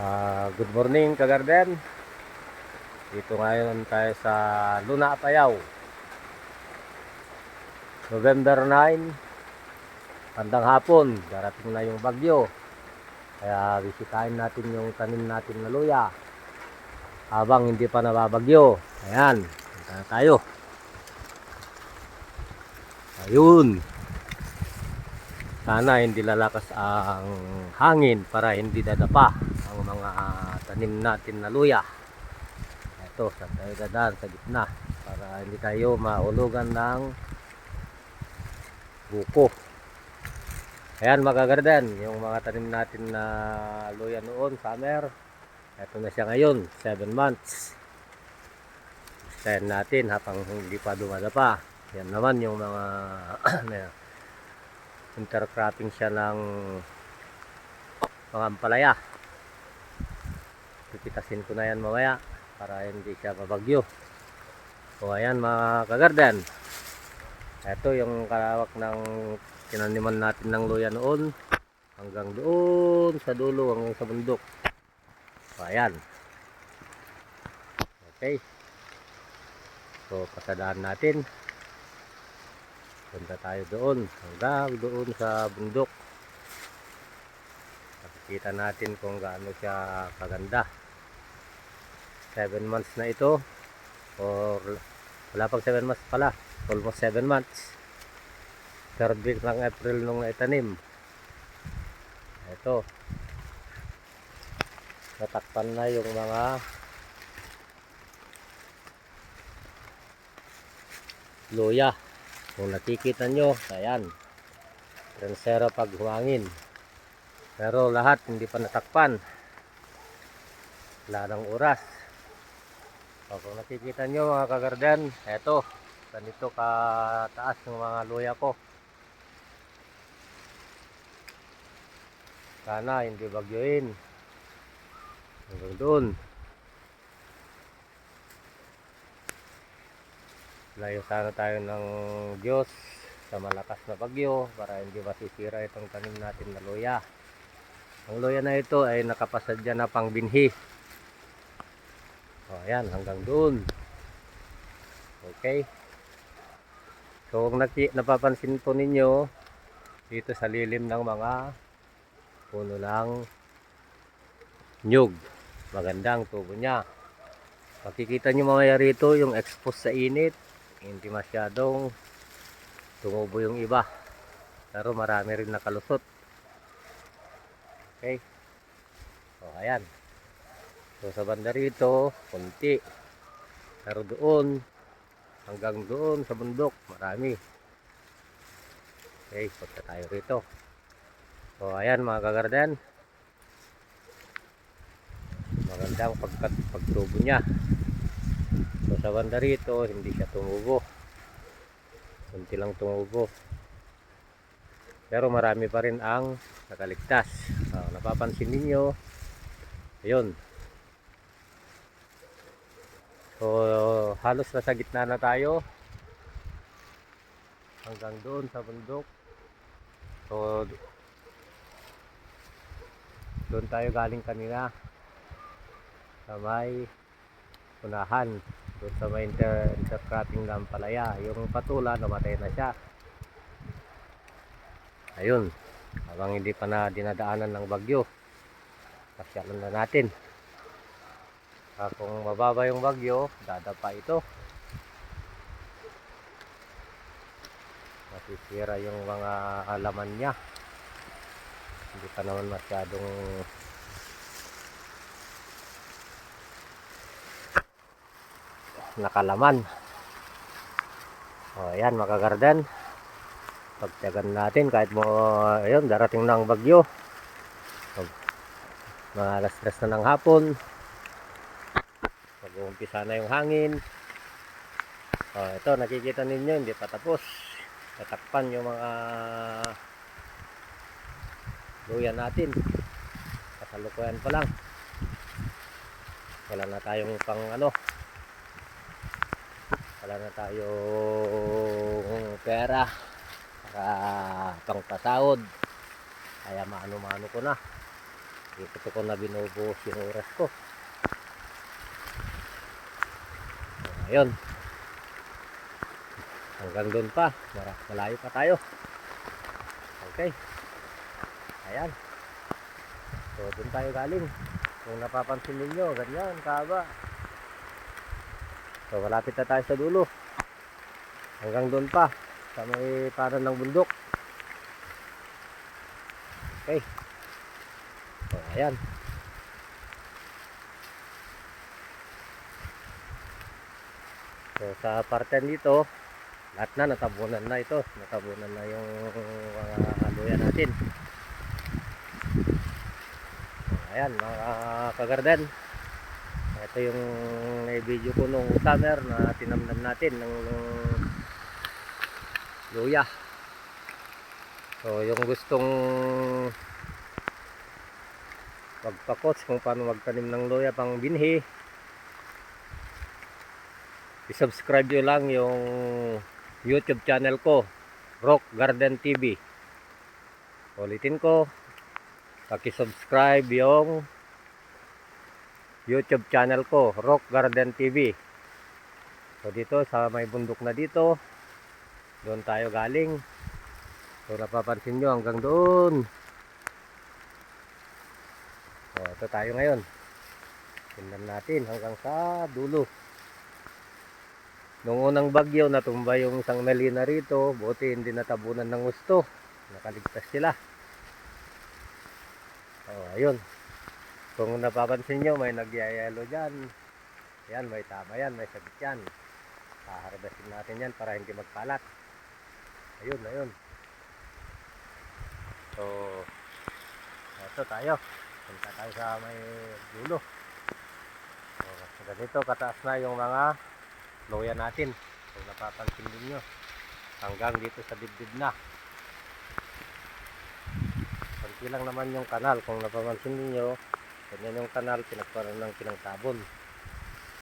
Good morning kagarden. Dito ngayon tayo sa Luna, Apayao. November 9, bandang hapon, darating na yung bagyo. Kaya bisitahin natin yung tanim natin na luya habang hindi pa nababagyo. Ayan, punta na tayo. Ayun. Sana hindi lalakas ang hangin para hindi dadapa ang mga tanim natin na luya. Ito, sa tayo dadaan sa gitna para hindi tayo mahulugan ng buko. Ayan mga garden, yung mga tanim natin na luya noon, summer. Ito na siya ngayon, 7 months. Stayan natin habang hindi pa dumadapa. Yan naman yung mga intercropping siya ng mga ampalaya. Pipitasin ko na yan mamaya para hindi siya mabagyo. So ayan mga kagarden, ito yung kalawak ng tinaniman natin ng luya noon hanggang doon sa dulo, hanggang sa bundok. So ayan, okay, so pasadaan natin, punta tayo doon hanggang doon sa bundok. Makikita natin kung gaano siya kaganda. 7 months na ito, or wala pang 7 months pala, almost 7 months. Third week ng April nung naitanim. Ito, natakpan na yung mga luya. Kung nakikita nyo, ayan, transera pag humangin. Pero lahat hindi pa natakpan, wala ng oras. So, kung nakikita nyo mga kagarden, eto, ganito kataas yung mga luya ko. Sana hindi bagyoin hanggang doon. Layo sana tayo ng Diyos sa malakas na bagyo para hindi masisira itong tanim natin na luya. Ang luya na ito ay nakapasadya na pang binhi. O ayan, hanggang doon. Okay. So kung napapansin po ninyo, dito sa lilim ng mga puno ng nyug, magandang tubo niya. Makikita nyo mamaya rito yung expose sa init, hindi masyadong tumubo yung iba, pero marami rin nakalusot. Okay, so ayan, so sa banda rito kunti, pero doon hanggang doon sa bundok marami. Okay, punta tayo rito. So ayan mga kagarden, magandang pagtubo niya. So sa banda rito hindi siya tumubo, kunti lang tumubo, pero marami pa rin ang nakaligtas. Napapansin ninyo, ayun. So halos nasa gitna na tayo hanggang doon sa bundok. So doon tayo galing kanina sa may unahan, doon sa may intercropping ng palaya. Yung patula namatay na siya. Ayun, habang hindi pa na dinadaanan ng bagyo, pasyalan na natin. Kung mababa yung bagyo, dadapa ito, masisira yung mga halaman niya. Hindi pa naman masyadong nakalaman. O ayan mga garden, pagtiyagan natin kahit mo, ayun, darating na ang bagyo. Mga alas 3 na ng hapon, mag-uumpisa na yung hangin. Ito nakikita ninyo, hindi pa tapos, tatakpan yung mga luya natin, kasalukuyan pa lang. Wala na tayong pang wala na tayong pera para pang pasahod, kaya maano-mano ko na Dito ko na binubuhos yung oras ko. So, ayun. Hanggang doon pa. Malayo pa tayo. Okay. Ayan. So, doon tayo galing. Kung napapansin ninyo, ganyan, kaba. So, malapit na tayo sa dulo. Hanggang doon pa. Sa may paran ng bundok. Okay. So, ayan. So, sa parte dito, lahat na natabunan na ito. Natabunan na yung mga luya natin. So, ayan, mga kagarden. Ito yung video ko nung summer na tinamnan natin ng luya. So, yung gustong magpa-coach kung paano magtanim ng luya pang binhi, i-subscribe nyo lang yung YouTube channel ko, Rock Garden TV. Ulitin ko, paki-subscribe yung YouTube channel ko, Rock Garden TV. So dito sa may bundok na dito, doon tayo galing. So napapansin nyo hanggang doon. So ito tayo ngayon. Tingnan natin hanggang sa dulo. Nung unang bagyo, natumba yung isang melina rito. Buti hindi natabunan ng gusto. Nakaligtas sila. Oh, ayun. Kung napapansin nyo, may nagyayelo dyan. Yan, may tama yan, may sabit yan. Haharvestin natin yan para hindi magkalat. Ayun, ayun. So, ito tayo. Punta tayo sa may dulo. So, ganito kataas na yung mga luya natin. Kung napapansin ninyo, hanggang dito sa dibdib na. Konti lang naman yung kanal. Kung napapansin ninyo, ganyan yung kanal, pinagparoon ng pinangtabon.